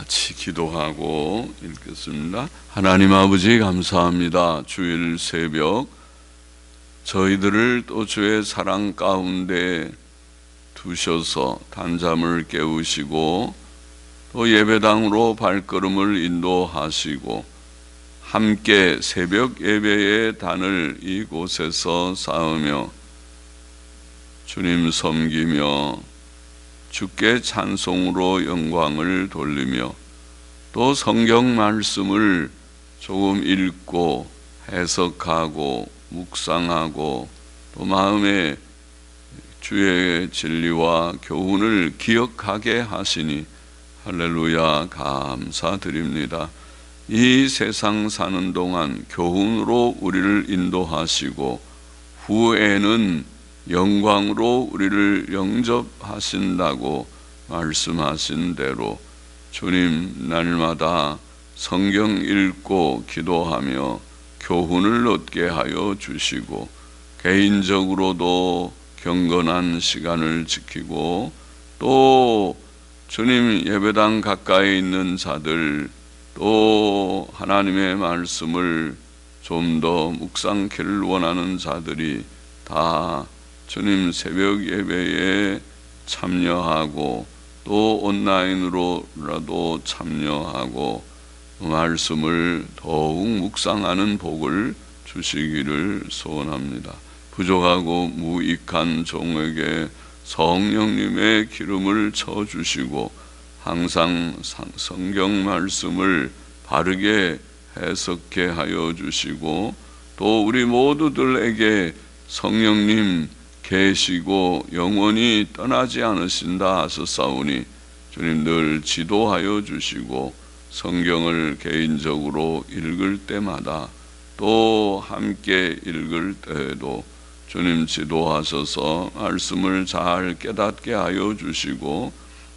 같이 기도하고 읽겠습니다. 하나님 아버지 감사합니다. 주일 새벽 저희들을 또 주의 사랑 가운데 두셔서 단잠을 깨우시고 또 예배당으로 발걸음을 인도하시고 함께 새벽 예배의 단을 이곳에서 쌓으며 주님 섬기며 주께 찬송으로 영광을 돌리며 또 성경 말씀을 조금 읽고 해석하고 묵상하고 또 마음에 주의 진리와 교훈을 기억하게 하시니 할렐루야 감사드립니다. 이 세상 사는 동안 교훈으로 우리를 인도하시고 후에는 영광으로 우리를 영접하신다고 말씀하신 대로 주님 날마다 성경 읽고 기도하며 교훈을 얻게 하여 주시고 개인적으로도 경건한 시간을 지키고 또 주님 예배당 가까이 있는 자들 또 하나님의 말씀을 좀 더 묵상케를 원하는 자들이 다 주님 새벽 예배에 참여하고 또 온라인으로라도 참여하고 말씀을 더욱 묵상하는 복을 주시기를 소원합니다. 부족하고 무익한 종에게 성령님의 기름을 쳐주시고 항상 성경 말씀을 바르게 해석해 하여 주시고 또 우리 모두들에게 성령님 계시고 영원히 떠나지 않으신다 하셨사오니 주님 늘 지도하여 주시고 성경을 개인적으로 읽을 때마다 또 함께 읽을 때에도 주님 지도하셔서 말씀을 잘 깨닫게 하여 주시고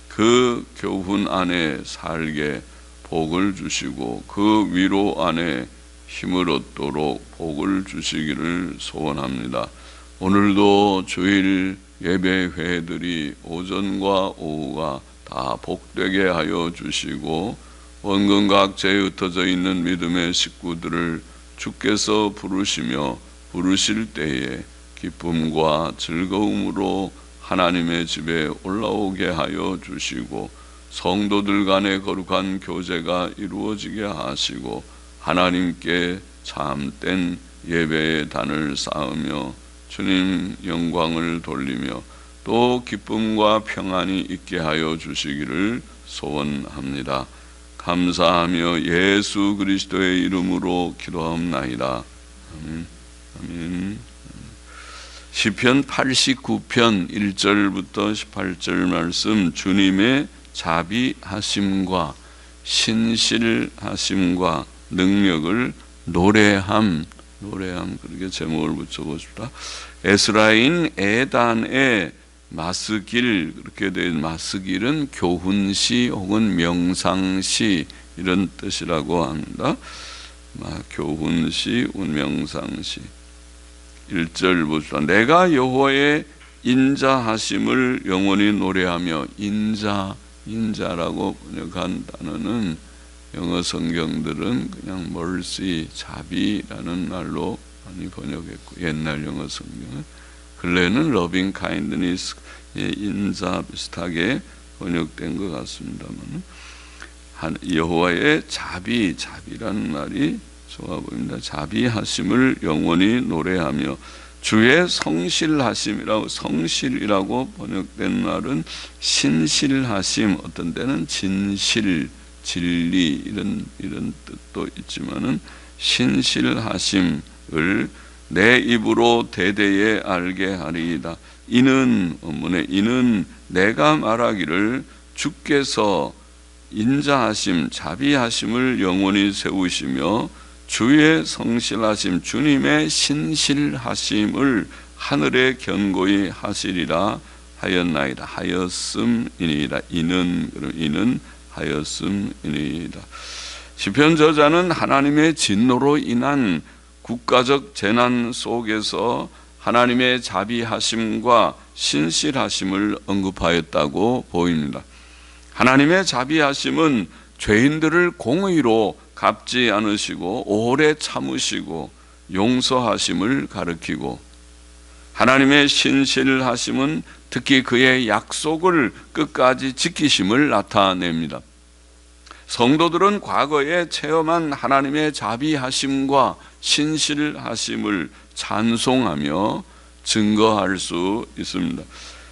그 교훈 안에 살게 복을 주시고 그 위로 안에 힘을 얻도록 복을 주시기를 소원합니다. 오늘도 주일 예배회들이 오전과 오후가 다 복되게 하여 주시고 원근 각지에 흩어져 있는 믿음의 식구들을 주께서 부르시며 부르실 때에 기쁨과 즐거움으로 하나님의 집에 올라오게 하여 주시고 성도들 간의 거룩한 교제가 이루어지게 하시고 하나님께 참된 예배의 단을 쌓으며 주님 영광을 돌리며 또 기쁨과 평안이 있게 하여 주시기를 소원합니다. 감사하며 예수 그리스도의 이름으로 기도하옵나이다. 아멘. 아멘. 시편 89편 1절부터 18절 말씀 주님의 자비하심과 신실하심과 능력을 노래함 그렇게 제목을 붙여보십시다. 에스라인 에단의 마스길 그렇게 된 마스길은 교훈시 혹은 명상시 이런 뜻이라고 합니다. 교훈시 혹은 명상시 1절 보십시다. 내가 여호와의 인자하심을 영원히 노래하며 인자라고 번역한 단어는 영어 성경들은 그냥 mercy, 자비라는 말로 많이 번역했고 옛날 영어 성경은 근래는 loving kindness, 인자 비슷하게 번역된 것 같습니다만 여호와의 자비라는 말이 좋아 보입니다. 자비하심을 영원히 노래하며 주의 성실이라고 번역된 말은 신실하심, 어떤 때는 진실, 진리 이런 뜻도 있지만은 신실하심을 내 입으로 대대에 알게 하리이다. 이는 내가 말하기를 주께서 인자하심, 자비하심을 영원히 세우시며 주의 성실하심, 주님의 신실하심을 하늘에 견고히 하시리라 하였나이다. 하였음이니이다. 이는 하였음이니이다. 시편 저자는 하나님의 진노로 인한 국가적 재난 속에서 하나님의 자비하심과 신실하심을 언급하였다고 보입니다. 하나님의 자비하심은 죄인들을 공의로 갚지 않으시고 오래 참으시고 용서하심을 가리키고, 하나님의 신실하심은 특히 그의 약속을 끝까지 지키심을 나타냅니다. 성도들은 과거에 체험한 하나님의 자비하심과 신실하심을 찬송하며 증거할 수 있습니다.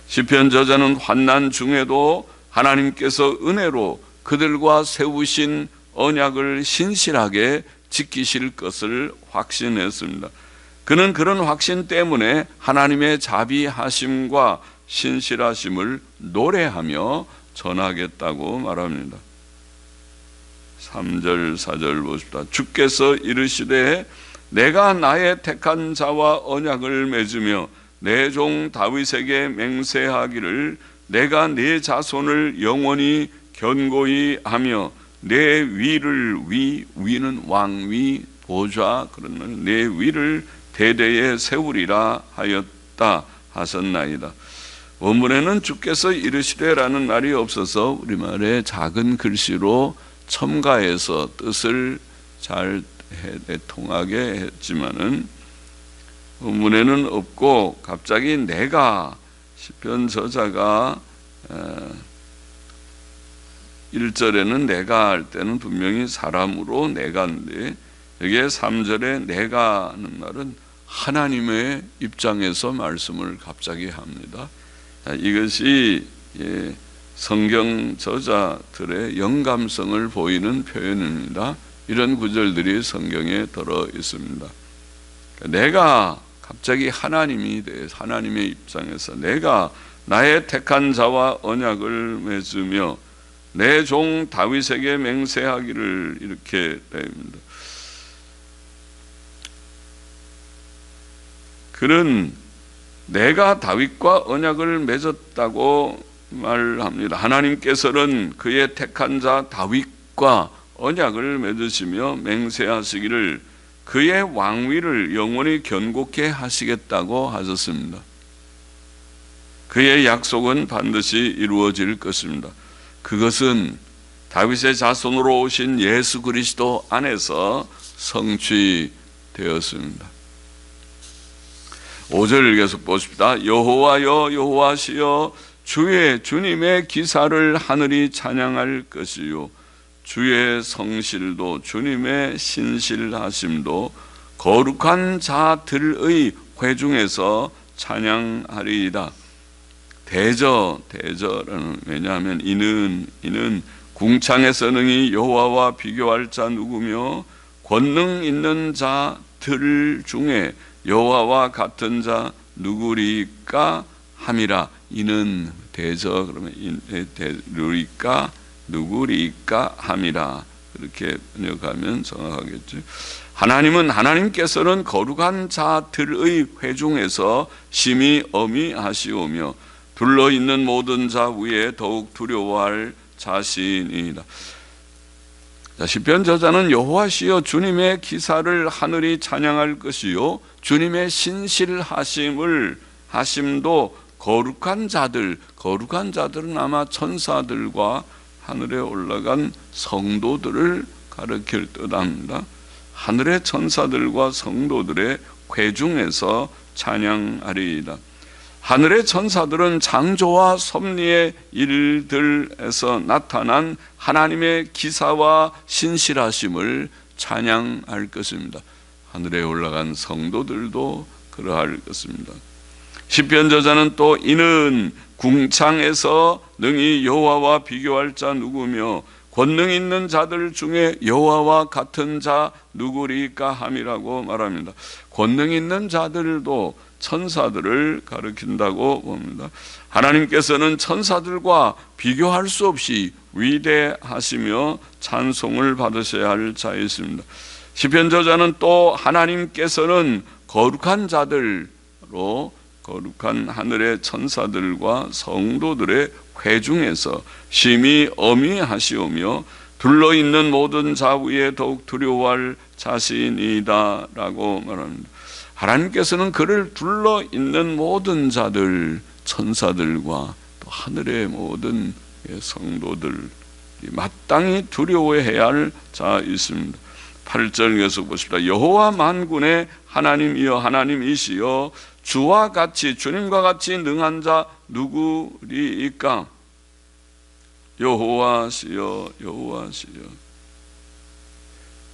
시편 저자는 환난 중에도 하나님께서 은혜로 그들과 세우신 언약을 신실하게 지키실 것을 확신했습니다. 그는 그런 확신 때문에 하나님의 자비하심과 신실하심을 노래하며 전하겠다고 말합니다. 3절 4절 보십시다. 주께서 이르시되 내가 나의 택한 자와 언약을 맺으며 내 종 다윗에게 맹세하기를 내가 네 자손을 영원히 견고히 하며 내 위를 위는 왕위 보좌, 그러면 내 위를 대대에 세우리라 하였다 하셨나이다. 원문에는 주께서 이르시되라는 말이 없어서 우리말에 작은 글씨로 첨가해서 뜻을 잘 통하게 했지만은 원문에는 없고, 갑자기 내가, 시편 저자가 1절에는 내가 할 때는 분명히 사람으로 내가인데, 여기에 3절에 내가 하는 말은 하나님의 입장에서 말씀을 갑자기 합니다. 이것이 성경 저자들의 영감성을 보이는 표현입니다. 이런 구절들이 성경에 들어 있습니다. 내가 갑자기 하나님이 돼, 하나님의 입장에서 내가 나의 택한 자와 언약을 맺으며 내 종 다윗에게 맹세하기를, 이렇게 됩니다. 그는 내가 다윗과 언약을 맺었다고 말합니다. 하나님께서는 그의 택한 자 다윗과 언약을 맺으시며 맹세하시기를 그의 왕위를 영원히 견고케 하시겠다고 하셨습니다. 그의 약속은 반드시 이루어질 것입니다. 그것은 다윗의 자손으로 오신 예수 그리스도 안에서 성취되었습니다. 5절 계속 보십시다. 여호와여 여호와시여 주님의 기사를 하늘이 찬양할 것이요 주의 성실도 주님의 신실하심도 거룩한 자들의 회중에서 찬양하리이다. 대저는, 왜냐하면 이는 궁창에서 능히 여호와와 비교할 자 누구며 권능 있는 자들 중에 여호와와 같은 자 누구리까 함이라. 이는 대저, 그러면 누구리까 함이라. 그렇게 번역하면 정확하겠죠. 하나님께서는 거룩한 자들의 회중에서 심히 어미하시오며 둘러있는 모든 자 위에 더욱 두려워할 자신이다. 시편 저자는 여호와시여 주님의 기사를 하늘이 찬양할 것이요 주님의 신실하심도 거룩한 자들은 아마 천사들과 하늘에 올라간 성도들을 가리킬 뜻합니다. 하늘의 천사들과 성도들의 회중에서 찬양하리이다. 하늘의 천사들은 창조와 섭리의 일들에서 나타난 하나님의 기사와 신실하심을 찬양할 것입니다. 하늘에 올라간 성도들도 그러할 것입니다. 시편 저자는 또 이는 궁창에서 능히 여호와와 비교할 자 누구며 권능 있는 자들 중에 여호와와 같은 자 누구리까 함이라고 말합니다. 권능 있는 자들도 천사들을 가리킨다고 봅니다. 하나님께서는 천사들과 비교할 수 없이 위대하시며 찬송을 받으셔야 할 자이십니다. 시편 저자는 또 하나님께서는 거룩한 자들로 거룩한 하늘의 천사들과 성도들의 회중에서 심히 어미하시오며 둘러있는 모든 자 위에 더욱 두려워할 자신이다 라고 말합니다. 하나님께서는 그를 둘러있는 모든 자들, 천사들과 또 하늘의 모든 성도들, 마땅히 두려워해야 할 자 있습니다. 8절 계속 보십시다. 여호와 만군의 하나님이여 하나님이시여 주와 같이 주님과 같이 능한 자 누구리이까? 여호와시여 여호와시여.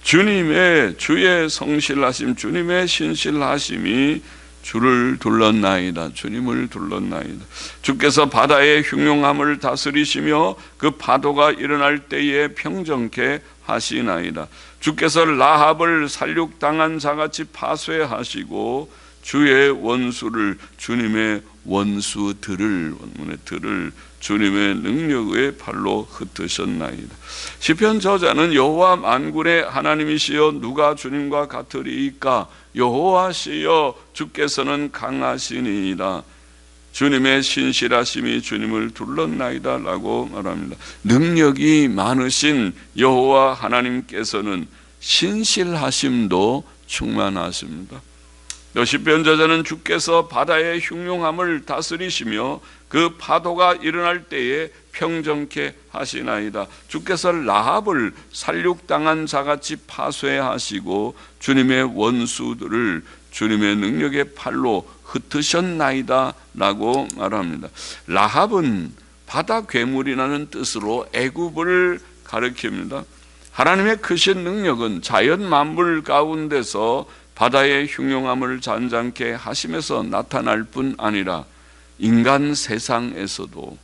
주의 성실하심, 주님의 신실하심이 주를 둘렀나이다. 주님을 둘렀나이다. 주께서 바다의 흉용함을 다스리시며 그 파도가 일어날 때에 평정케 하시나이다. 주께서 라합을 살육당한 자같이 파쇄하시고 주의 원수를 주님의 원수들을 원문의 들을 주님의 능력의 팔로 흩으셨나이다. 시편 저자는 여호와 만군의 하나님이시여 누가 주님과 같으리이까? 여호와시여 주께서는 강하시니이다. 주님의 신실하심이 주님을 둘렀나이다 라고 말합니다. 능력이 많으신 여호와 하나님께서는 신실하심도 충만하십니다. 시편 저자는 주께서 바다의 흉용함을 다스리시며 그 파도가 일어날 때에 평정케 하시나이다. 주께서 라합을 살육당한 자같이 파쇄하시고 주님의 원수들을 주님의 능력의 팔로 흩으셨나이다 라고 말합니다. 라합은 바다 괴물이라는 뜻으로 애굽을 가리킵니다. 하나님의 크신 능력은 자연 만물 가운데서 바다의 흉용함을 잔잔케 하심에서 나타날 뿐 아니라 인간 세상에서도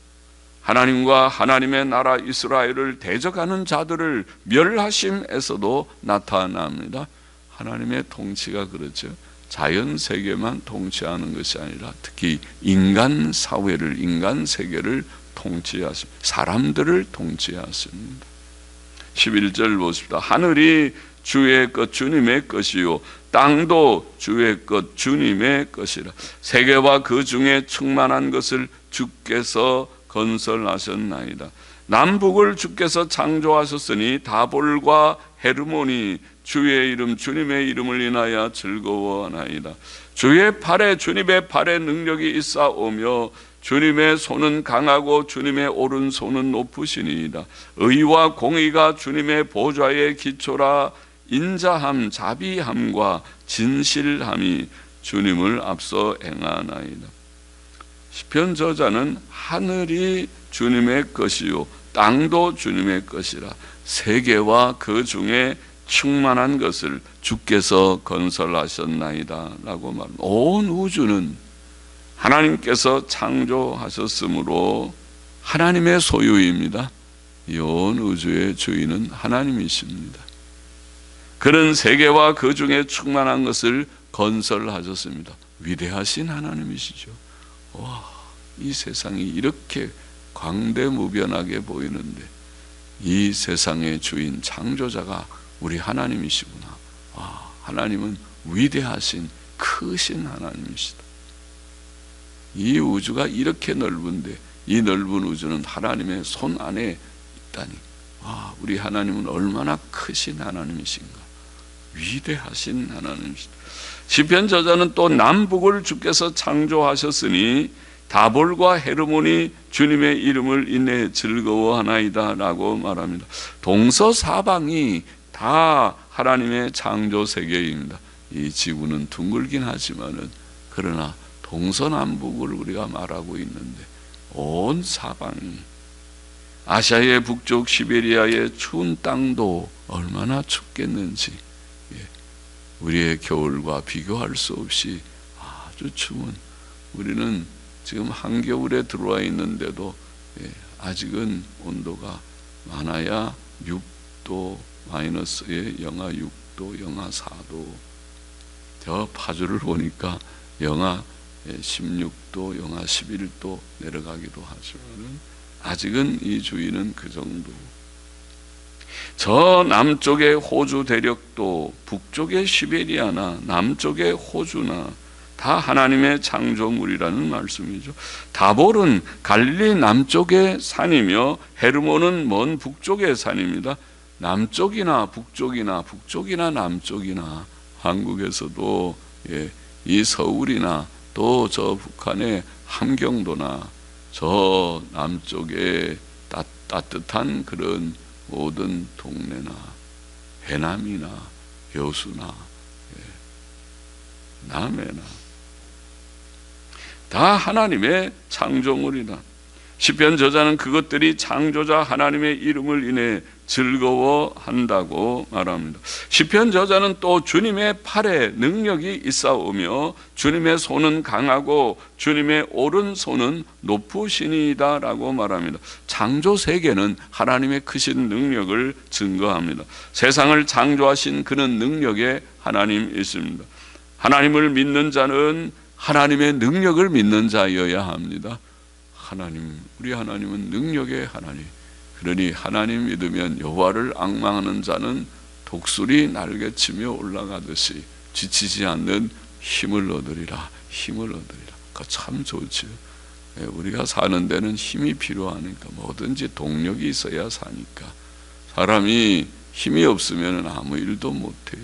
하나님과 하나님의 나라 이스라엘을 대적하는 자들을 멸하심에서도 나타납니다. 하나님의 통치가 그렇죠. 자연 세계만 통치하는 것이 아니라 특히 인간 사회를, 인간 세계를 통치하십니다. 사람들을 통치하십니다. 11절 보십시다. 하늘이 주의 것 주님의 것이요 땅도 주의 것 주님의 것이라. 세계와 그 중에 충만한 것을 주께서 건설하셨나이다. 남북을 주께서 창조하셨으니 다볼과 헤르몬이 주의 이름 주님의 이름을 인하여 즐거워하나이다. 주의 팔에 주님의 팔에 능력이 있사오며 주님의 손은 강하고 주님의 오른손은 높으시니이다. 의와 공의가 주님의 보좌의 기초라. 인자함 자비함과 진실함이 주님을 앞서 행하나이다. 시편 저자는 하늘이 주님의 것이요 땅도 주님의 것이라. 세계와 그 중에 충만한 것을 주께서 건설하셨나이다 라고 말합니다. 온 우주는 하나님께서 창조하셨으므로 하나님의 소유입니다. 이 온 우주의 주인은 하나님이십니다. 그런 세계와 그 중에 충만한 것을 건설하셨습니다. 위대하신 하나님이시죠. 와, 이 세상이 이렇게 광대무변하게 보이는데 이 세상의 주인 창조자가 우리 하나님이시구나. 와, 하나님은 위대하신 크신 하나님이시다. 이 우주가 이렇게 넓은데 이 넓은 우주는 하나님의 손 안에 있다니, 와, 우리 하나님은 얼마나 크신 하나님이신가. 위대하신 하나님이시다. 시편 저자는 또 남북을 주께서 창조하셨으니 다볼과 헤르몬이 주님의 이름을 인해 즐거워하나이다 라고 말합니다. 동서사방이 다 하나님의 창조 세계입니다. 이 지구는 둥글긴 하지만은 그러나 동서남북을 우리가 말하고 있는데 온 사방이, 아시아의 북쪽 시베리아의 추운 땅도 얼마나 춥겠는지 우리의 겨울과 비교할 수 없이 아주 추운, 우리는 지금 한겨울에 들어와 있는데도 아직은 온도가 많아야 6도 마이너스에 영하 6도, 영하 4도, 저 파주를 보니까 영하 16도, 영하 11도 내려가기도 하지만 아직은 이 주위는 그 정도. 저 남쪽의 호주 대륙도 북쪽의 시베리아나 남쪽의 호주나 다 하나님의 창조물이라는 말씀이죠. 다볼은 갈릴리 남쪽의 산이며 헤르몬은 먼 북쪽의 산입니다. 남쪽이나 북쪽이나 북쪽이나 남쪽이나 한국에서도 이 서울이나 또 저 북한의 함경도나 저 남쪽의 따뜻한 그런 모든 동네나 해남이나 여수나 남해나 다 하나님의 창조물이다. 시편 저자는 그것들이 창조자 하나님의 이름을 인해 즐거워한다고 말합니다. 시편 저자는 또 주님의 팔에 능력이 있사오며 주님의 손은 강하고 주님의 오른손은 높으시니이다 라고 말합니다. 창조 세계는 하나님의 크신 능력을 증거합니다. 세상을 창조하신 그는 능력의 하나님이십니다. 하나님을 믿는 자는 하나님의 능력을 믿는 자여야 합니다. 우리 하나님은 능력의 하나님. 그러니 하나님 믿으면 여호와를 앙망하는 자는 독수리 날개치며 올라가듯이 지치지 않는 힘을 얻으리라. 그거 참 좋죠. 우리가 사는 데는 힘이 필요하니까 뭐든지 동력이 있어야 사니까. 사람이 힘이 없으면 아무 일도 못해요.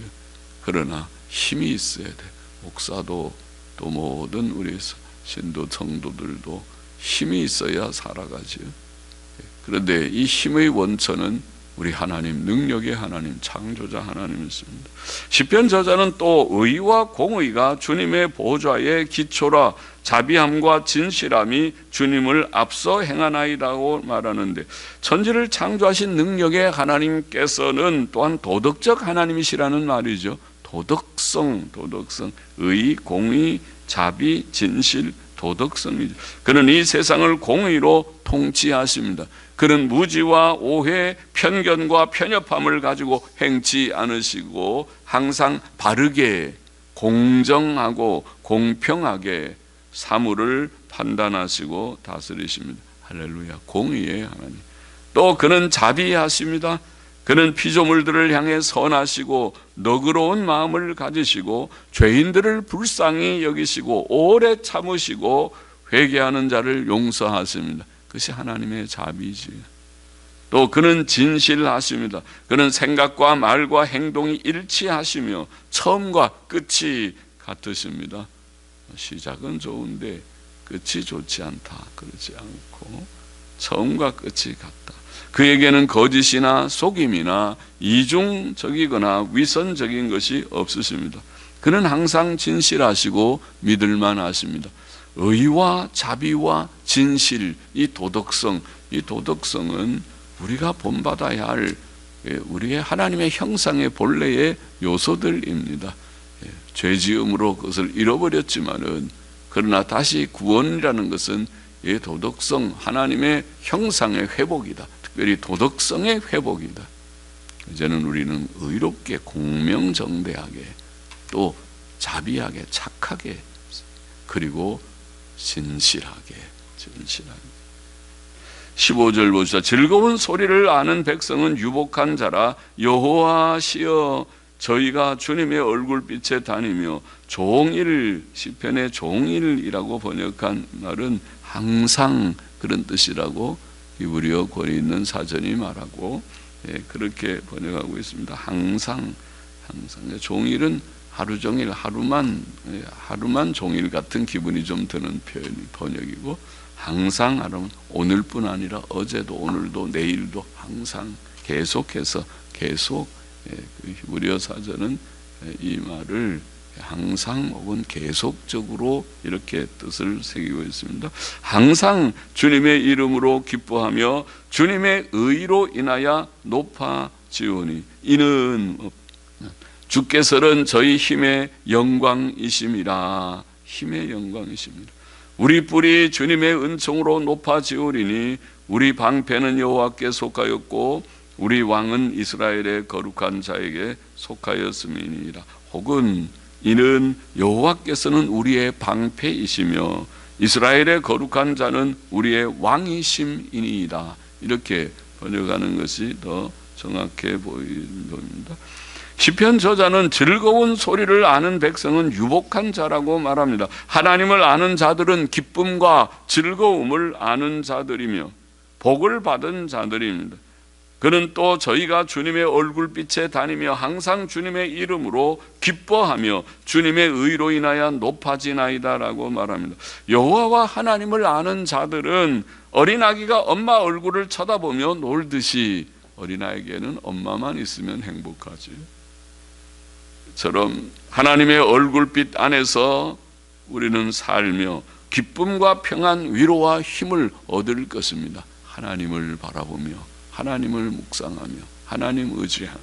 그러나 힘이 있어야 돼. 목사도 또 모든 우리 신도 성도들도 힘이 있어야 살아가죠. 그런데 이 힘의 원천은 우리 하나님, 능력의 하나님, 창조자 하나님이십니다. 시편 저자는 또 의와 공의가 주님의 보좌의 기초라 자비함과 진실함이 주님을 앞서 행하나이다고 말하는데, 천지를 창조하신 능력의 하나님께서는 또한 도덕적 하나님이시라는 말이죠. 도덕성, 의, 공의, 자비, 진실, 도덕성이죠. 그는 이 세상을 공의로 통치하십니다. 그는 무지와 오해, 편견과 편협함을 가지고 행치 않으시고 항상 바르게, 공정하고 공평하게 사물을 판단하시고 다스리십니다. 할렐루야. 공의의 하나님. 또 그는 자비하십니다. 그는 피조물들을 향해 선하시고 너그러운 마음을 가지시고 죄인들을 불쌍히 여기시고 오래 참으시고 회개하는 자를 용서하십니다. 그것이 하나님의 자비지. 또 그는 진실하십니다. 그는 생각과 말과 행동이 일치하시며 처음과 끝이 같으십니다. 시작은 좋은데 끝이 좋지 않다. 그러지 않고 처음과 끝이 같다. 그에게는 거짓이나 속임이나 이중적이거나 위선적인 것이 없으십니다. 그는 항상 진실하시고 믿을만 하십니다. 의와 자비와 진실, 이 도덕성은 우리가 본받아야 할 우리의 하나님의 형상의 본래의 요소들입니다. 죄지음으로 그것을 잃어버렸지만은, 그러나 다시 구원이라는 것은 이 도덕성, 하나님의 형상의 회복이다. 특별히 도덕성의 회복이다. 이제는 우리는 의롭게, 공명정대하게, 또 자비하게, 착하게, 그리고 진실하게. 15절 보시다. 즐거운 소리를 아는 백성은 유복한 자라. 여호와시여 저희가 주님의 얼굴빛에 다니며 종일, 시편의 종일이라고 번역한 말은 항상 그런 뜻이라고 히브리어 권위 있는 사전이 말하고, 그렇게 번역하고 있습니다. 항상. 종일은 하루 종일, 하루만 종일 같은 기분이 좀 드는 번역이고, 항상 하루는 오늘뿐 아니라 어제도 오늘도 내일도 항상 계속해서 계속, 그 히브리어 사전은 이 말을 항상 혹은 계속적으로 이렇게 뜻을 새기고 있습니다. 항상 주님의 이름으로 기뻐하며 주님의 의로 인하여 높아지오니 이는 주께서는 저희 힘의 영광이심이라. 힘의 영광이십니다. 우리 뿔이 주님의 은총으로 높아지오리니 우리 방패는 여호와께 속하였고 우리 왕은 이스라엘의 거룩한 자에게 속하였음이니라. 혹은 이는 여호와께서는 우리의 방패이시며 이스라엘의 거룩한 자는 우리의 왕이심이니이다. 이렇게 번역하는 것이 더 정확해 보입니다. 시편 저자는 즐거운 소리를 아는 백성은 유복한 자라고 말합니다. 하나님을 아는 자들은 기쁨과 즐거움을 아는 자들이며 복을 받은 자들입니다. 그는 또 저희가 주님의 얼굴빛에 다니며 항상 주님의 이름으로 기뻐하며 주님의 의로 인하여 높아지나이다 라고 말합니다. 여호와와 하나님을 아는 자들은 어린아기가 엄마 얼굴을 쳐다보며 놀듯이 어린아이에게는 엄마만 있으면 행복하지. 처럼 하나님의 얼굴빛 안에서 우리는 살며 기쁨과 평안, 위로와 힘을 얻을 것입니다. 하나님을 바라보며 하나님을 묵상하며 하나님 의지하며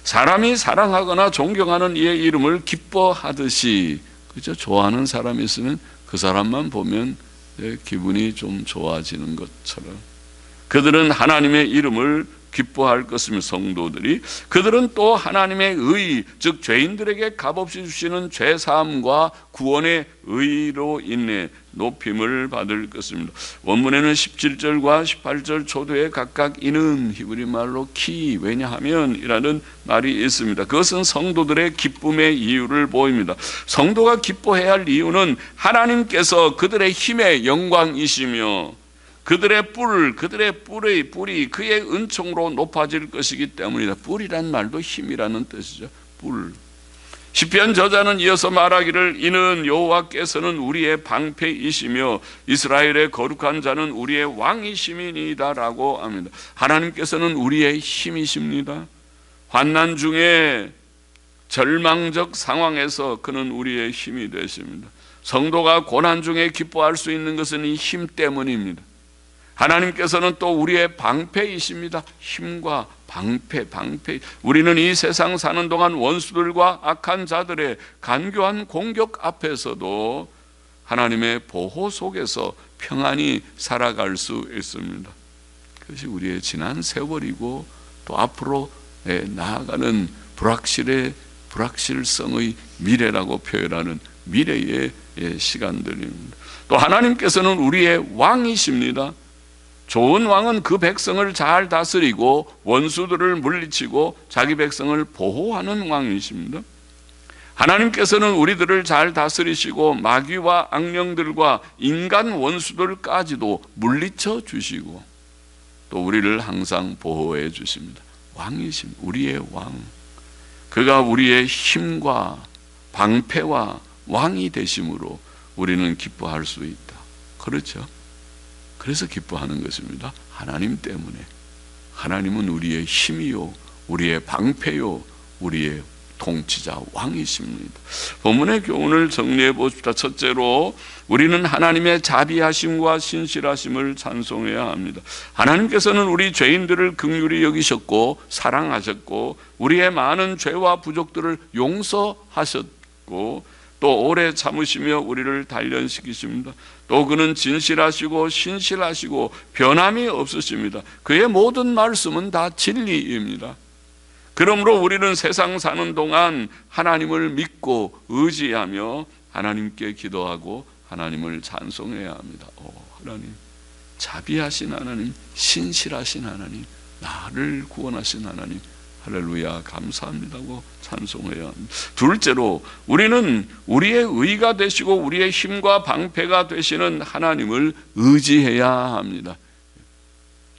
사람이 사랑하거나 존경하는 이의 이름을 기뻐하듯이, 그죠? 좋아하는 사람이 있으면 그 사람만 보면 내 기분이 좀 좋아지는 것처럼 그들은 하나님의 이름을 기뻐할 것이며, 성도들이 그들은 또 하나님의 의, 즉 죄인들에게 값없이 주시는 죄사함과 구원의 의로 인해 높임을 받을 것입니다. 원문에는 17절과 18절 초도에 각각 이는 히브리 말로 키, 왜냐하면 이라는 말이 있습니다. 그것은 성도들의 기쁨의 이유를 보입니다. 성도가 기뻐해야 할 이유는 하나님께서 그들의 힘의 영광이시며 그들의 뿔이 그의 은총으로 높아질 것이기 때문이다. 뿔이란 말도 힘이라는 뜻이죠. 뿔. 시편 저자는 이어서 말하기를 이는 여호와께서는 우리의 방패이시며 이스라엘의 거룩한 자는 우리의 왕이심이니이다라고 합니다. 하나님께서는 우리의 힘이십니다. 환난 중에 절망적 상황에서 그는 우리의 힘이 되십니다. 성도가 고난 중에 기뻐할 수 있는 것은 이 힘 때문입니다. 하나님께서는 또 우리의 방패이십니다. 힘과 방패. 우리는 이 세상 사는 동안 원수들과 악한 자들의 간교한 공격 앞에서도 하나님의 보호 속에서 평안히 살아갈 수 있습니다. 그것이 우리의 지난 세월이고 또 앞으로 나아가는 불확실성의 미래라고 표현하는 미래의 시간들입니다. 또 하나님께서는 우리의 왕이십니다. 좋은 왕은 그 백성을 잘 다스리고 원수들을 물리치고 자기 백성을 보호하는 왕이십니다. 하나님께서는 우리들을 잘 다스리시고 마귀와 악령들과 인간 원수들까지도 물리쳐 주시고 또 우리를 항상 보호해 주십니다. 왕이십니다. 우리의 왕. 그가 우리의 힘과 방패와 왕이 되심으로 우리는 기뻐할 수 있다. 그렇죠? 그래서 기뻐하는 것입니다. 하나님 때문에. 하나님은 우리의 힘이요, 우리의 방패요, 우리의 통치자 왕이십니다. 본문의 교훈을 정리해 보십시다. 첫째로 우리는 하나님의 자비하심과 신실하심을 찬송해야 합니다. 하나님께서는 우리 죄인들을 긍휼히 여기셨고 사랑하셨고 우리의 많은 죄와 부족들을 용서하셨고 또 오래 참으시며 우리를 단련시키십니다. 또 그는 진실하시고 신실하시고 변함이 없으십니다. 그의 모든 말씀은 다 진리입니다. 그러므로 우리는 세상 사는 동안 하나님을 믿고 의지하며 하나님께 기도하고 하나님을 찬송해야 합니다. 하나님, 자비하신 하나님, 신실하신 하나님, 나를 구원하신 하나님, 할렐루야 감사합니다고 찬송해야 합니다. 둘째로 우리는 우리의 의가 되시고 우리의 힘과 방패가 되시는 하나님을 의지해야 합니다.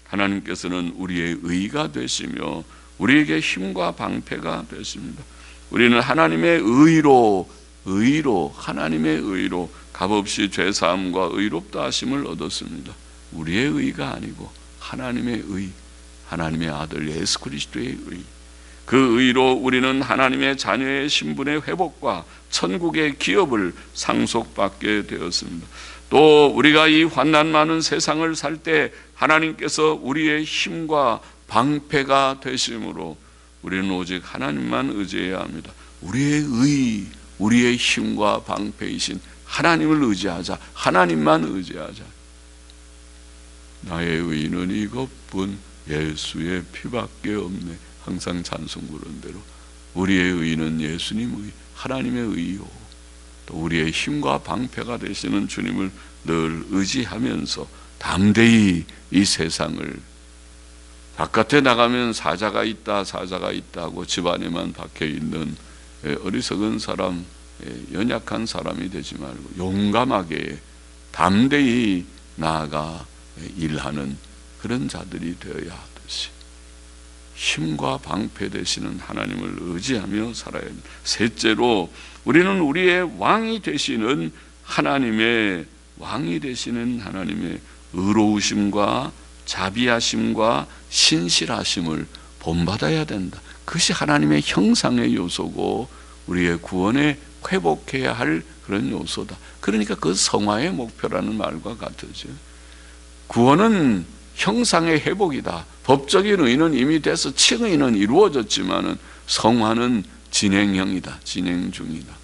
하나님께서는 우리의 의가 되시며 우리에게 힘과 방패가 되십니다. 우리는 하나님의 의로 하나님의 의로 값없이 죄사함과 의롭다 하심을 얻었습니다. 우리의 의가 아니고 하나님의 의, 하나님의 아들 예수 그리스도의 의. 그 의로 우리는 하나님의 자녀의 신분의 회복과 천국의 기업을 상속받게 되었습니다. 또 우리가 이 환난 많은 세상을 살 때 하나님께서 우리의 힘과 방패가 되심으로 우리는 오직 하나님만 의지해야 합니다. 우리의 의, 우리의 힘과 방패이신 하나님을 의지하자. 하나님만 의지하자. 나의 의는 이것뿐 예수의 피밖에 없네. 항상 찬송 부르는 대로 우리의 의는 예수님의 하나님의 의요 또 우리의 힘과 방패가 되시는 주님을 늘 의지하면서 담대히 이 세상을 바깥에 나가면 사자가 있다 하고 집안에만 박혀있는 어리석은 사람, 연약한 사람이 되지 말고 용감하게 담대히 나아가 일하는 그런 자들이 되어야 하듯이 힘과 방패 되시는 하나님을 의지하며 살아야 합니다. 셋째로 우리는 우리의 왕이 되시는 하나님의 의로우심과 자비하심과 신실하심을 본받아야 된다. 그것이 하나님의 형상의 요소고 우리의 구원에 회복해야 할 그런 요소다. 그러니까 그 성화의 목표라는 말과 같으죠. 구원은 형상의 회복이다. 법적인 의는 이미 돼서 칭의는 이루어졌지만은 성화는 진행형이다. 진행 중이다.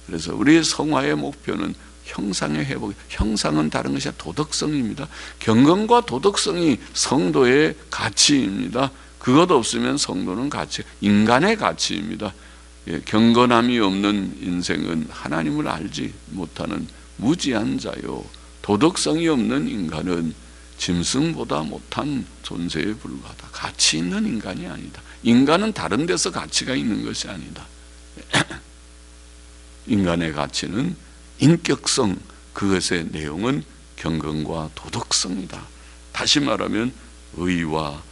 그래서 우리의 성화의 목표는 형상의 회복. 형상은 다른 것이 아니라 도덕성입니다. 경건과 도덕성이 성도의 가치입니다. 그것 없으면 성도는 인간의 가치입니다. 경건함이 없는 인생은 하나님을 알지 못하는 무지한 자요. 도덕성이 없는 인간은 짐승보다 못한 존재에 불과하다. 가치 있는 인간이 아니다. 인간은 다른 데서 가치가 있는 것이 아니다. 인간의 가치는 인격성, 그것의 내용은 경건과 도덕성이다. 다시 말하면 의와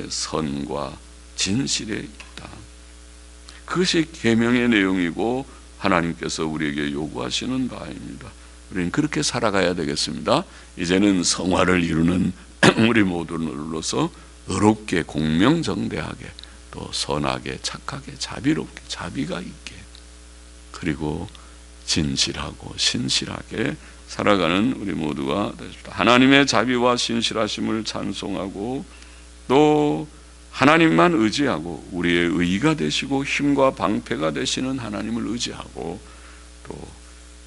선과 진실에 있다. 그것이 계명의 내용이고 하나님께서 우리에게 요구하시는 바입니다. 우리는 그렇게 살아가야 되겠습니다. 이제는 성화를 이루는 우리 모두로서 의롭게 공명정대하게 또 선하게 착하게 자비롭게 자비가 있게 그리고 진실하고 신실하게 살아가는 우리 모두가 되십시다. 하나님의 자비와 신실하심을 찬송하고 또 하나님만 의지하고 우리의 의가 되시고 힘과 방패가 되시는 하나님을 의지하고 또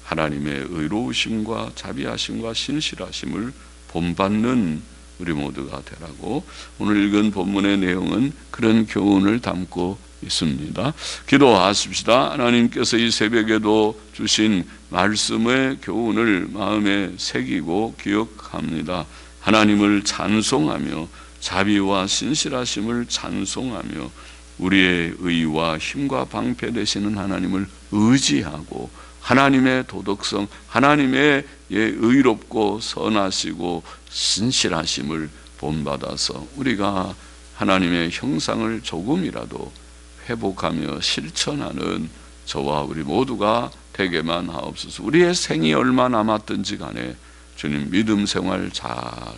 하나님의 의로우심과 자비하심과 신실하심을 본받는 우리 모두가 되라고 오늘 읽은 본문의 내용은 그런 교훈을 담고 있습니다. 기도하십시다. 하나님께서 이 새벽에도 주신 말씀의 교훈을 마음에 새기고 기억합니다. 하나님을 찬송하며 자비와 신실하심을 찬송하며 우리의 의와 힘과 방패 되시는 하나님을 의지하고 하나님의 도덕성, 하나님의 의롭고 선하시고 신실하심을 본받아서 우리가 하나님의 형상을 조금이라도 회복하며 실천하는 저와 우리 모두가 되게만 하옵소서. 우리의 생이 얼마 남았든지 간에 주님 믿음 생활 잘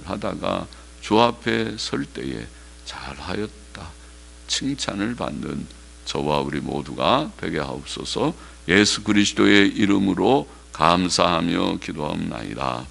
하다가 주 앞에 설 때에 잘하였다 칭찬을 받는 저와 우리 모두가 되게 하옵소서. 예수 그리스도의 이름으로 감사하며 기도하옵나이다.